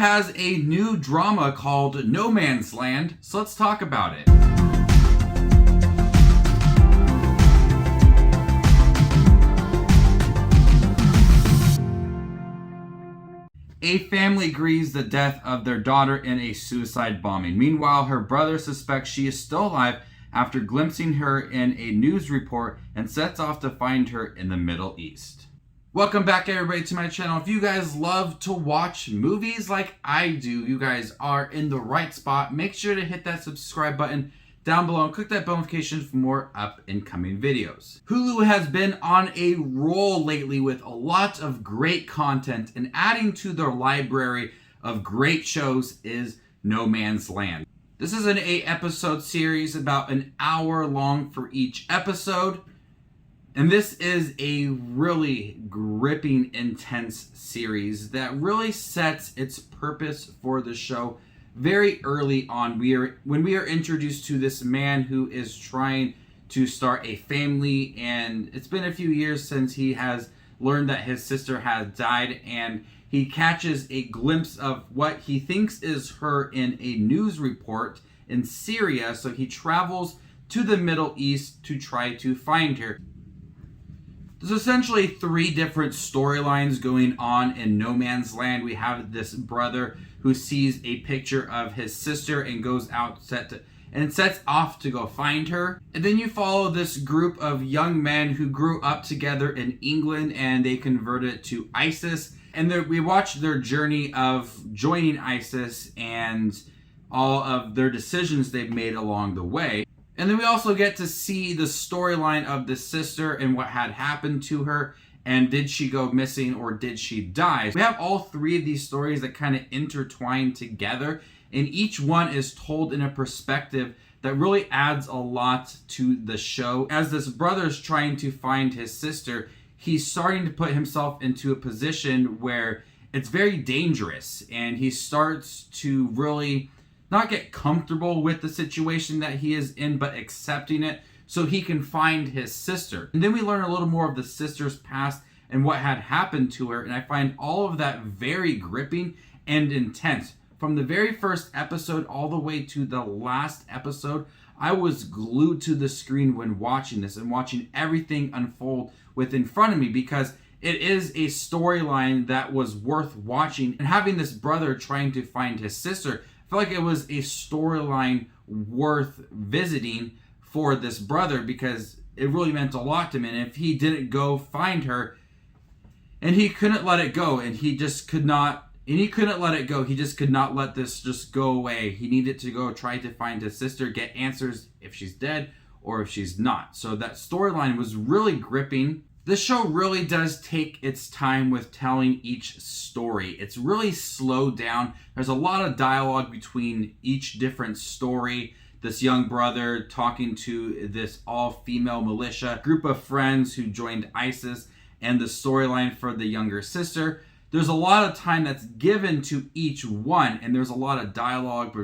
has a new drama called No Man's Land, so let's talk about it. A family grieves the death of their daughter in a suicide bombing. Meanwhile, her brother suspects she is still alive after glimpsing her in a news report and sets off to find her in the Middle East. Welcome back, everybody, to my channel. If you guys love to watch movies like I do, you guys are in the right spot. Make sure to hit that subscribe button down below and click that bell notification for more up-and-coming videos. Hulu has been on a roll lately with a lot of great content, and adding to their library of great shows is No Man's Land. This is an 8-episode series, about an hour long for each episode. And this is a really gripping, intense series that really sets its purpose for the show very early on. When we are introduced to this man who is trying to start a family, and it's been a few years since he has learned that his sister has died, and he catches a glimpse of what he thinks is her in a news report in Syria, so he travels to the Middle East to try to find her. There's essentially 3 different storylines going on in No Man's Land. We have this brother who sees a picture of his sister and goes out and sets off to go find her. And then you follow this group of young men who grew up together in England, and they converted to ISIS. And we watch their journey of joining ISIS and all of their decisions they've made along the way. And then we also get to see the storyline of the sister and what had happened to her, and did she go missing or did she die? We have all 3 of these stories that kind of intertwine together, and each one is told in a perspective that really adds a lot to the show. As this brother's trying to find his sister, he's starting to put himself into a position where it's very dangerous, and he starts to really not get comfortable with the situation that he is in, but accepting it so he can find his sister. And then we learn a little more of the sister's past and what had happened to her, and I find all of that very gripping and intense. From the very first episode all the way to the last episode, I was glued to the screen when watching this and watching everything unfold within front of me, because it is a storyline that was worth watching. And having this brother trying to find his sister, I feel like it was a storyline worth visiting for this brother, because it really meant a lot to me. And if he didn't go find her, and he couldn't let it go, and he just could not, and he couldn't let it go, he just could not let this just go away. He needed to go try to find his sister, get answers if she's dead or if she's not. So that storyline was really gripping. This show really does take its time with telling each story. It's really slowed down. There's a lot of dialogue between each different story. This young brother talking to this all-female militia group of friends who joined ISIS, and the storyline for the younger sister. There's a lot of time that's given to each one, and there's a lot of dialogue,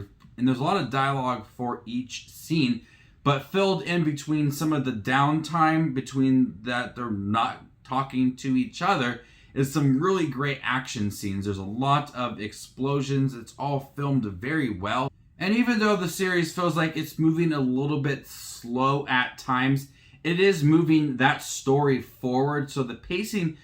for each scene, but filled in between some of the downtime between that they're not talking to each other is some really great action scenes. There's a lot of explosions. It's all filmed very well. And even though the series feels like it's moving a little bit slow at times, it is moving that story forward. So the pacing,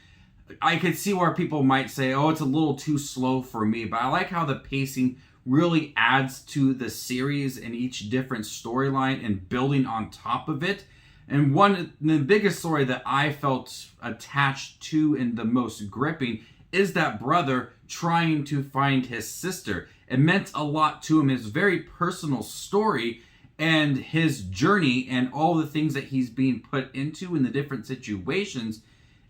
I could see where people might say, oh, it's a little too slow for me, but I like how the pacing really adds to the series and each different storyline and building on top of it. And the biggest story that I felt attached to and the most gripping is that brother trying to find his sister. It meant a lot to him. It's a very personal story, and his journey and all the things that he's being put into in the different situations.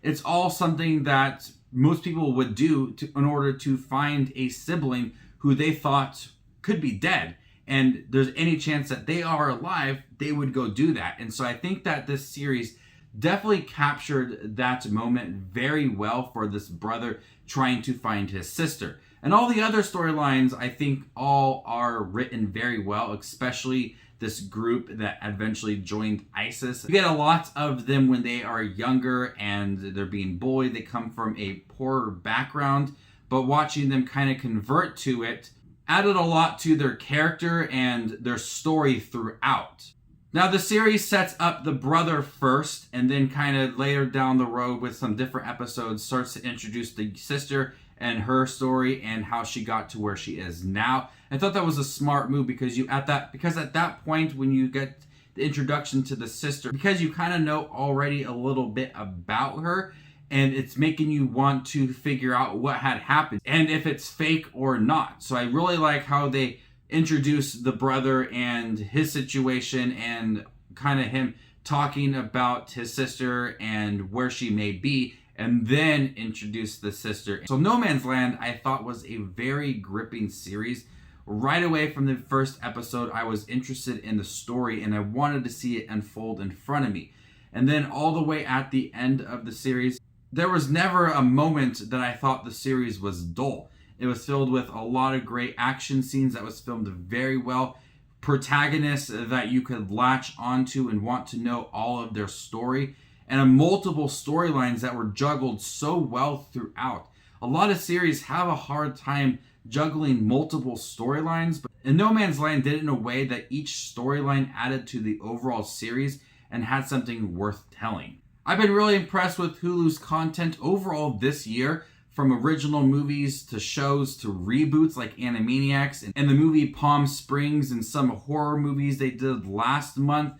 It's all something that most people would do in order to find a sibling who they thought could be dead. And there's any chance that they are alive, they would go do that. And so I think that this series definitely captured that moment very well for this brother trying to find his sister. And all the other storylines, I think, all are written very well, especially this group that eventually joined ISIS. You get a lot of them when they are younger and they're being bullied. They come from a poorer background, but watching them kind of convert to it added a lot to their character and their story throughout. Now, the series sets up the brother first, and then kind of later down the road with some different episodes starts to introduce the sister and her story and how she got to where she is now. I thought that was a smart move because at that point when you get the introduction to the sister, because you kind of know already a little bit about her, and it's making you want to figure out what had happened and if it's fake or not. So I really like how they introduce the brother and his situation and kind of him talking about his sister and where she may be, and then introduce the sister. So No Man's Land, I thought, was a very gripping series. Right away from the first episode, I was interested in the story and I wanted to see it unfold in front of me. And then all the way at the end of the series, there was never a moment that I thought the series was dull. It was filled with a lot of great action scenes that was filmed very well, protagonists that you could latch onto and want to know all of their story, and multiple storylines that were juggled so well throughout. A lot of series have a hard time juggling multiple storylines, but No Man's Land did it in a way that each storyline added to the overall series and had something worth telling. I've been really impressed with Hulu's content overall this year, from original movies to shows to reboots like Animaniacs and the movie Palm Springs and some horror movies they did last month.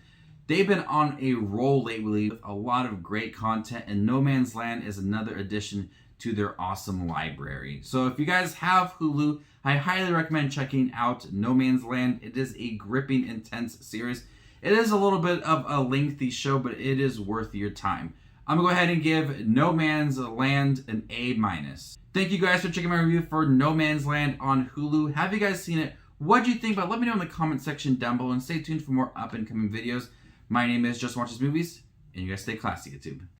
They've been on a roll lately with a lot of great content, and No Man's Land is another addition to their awesome library. So if you guys have Hulu, I highly recommend checking out No Man's Land. It is a gripping, intense series. It is a little bit of a lengthy show, but it is worth your time. I'm going to go ahead and give No Man's Land an A-. Thank you guys for checking my review for No Man's Land on Hulu. Have you guys seen it? What do you think? But let me know in the comment section down below, and stay tuned for more up and coming videos. My name is Just Watches Movies, and you guys stay classy, YouTube.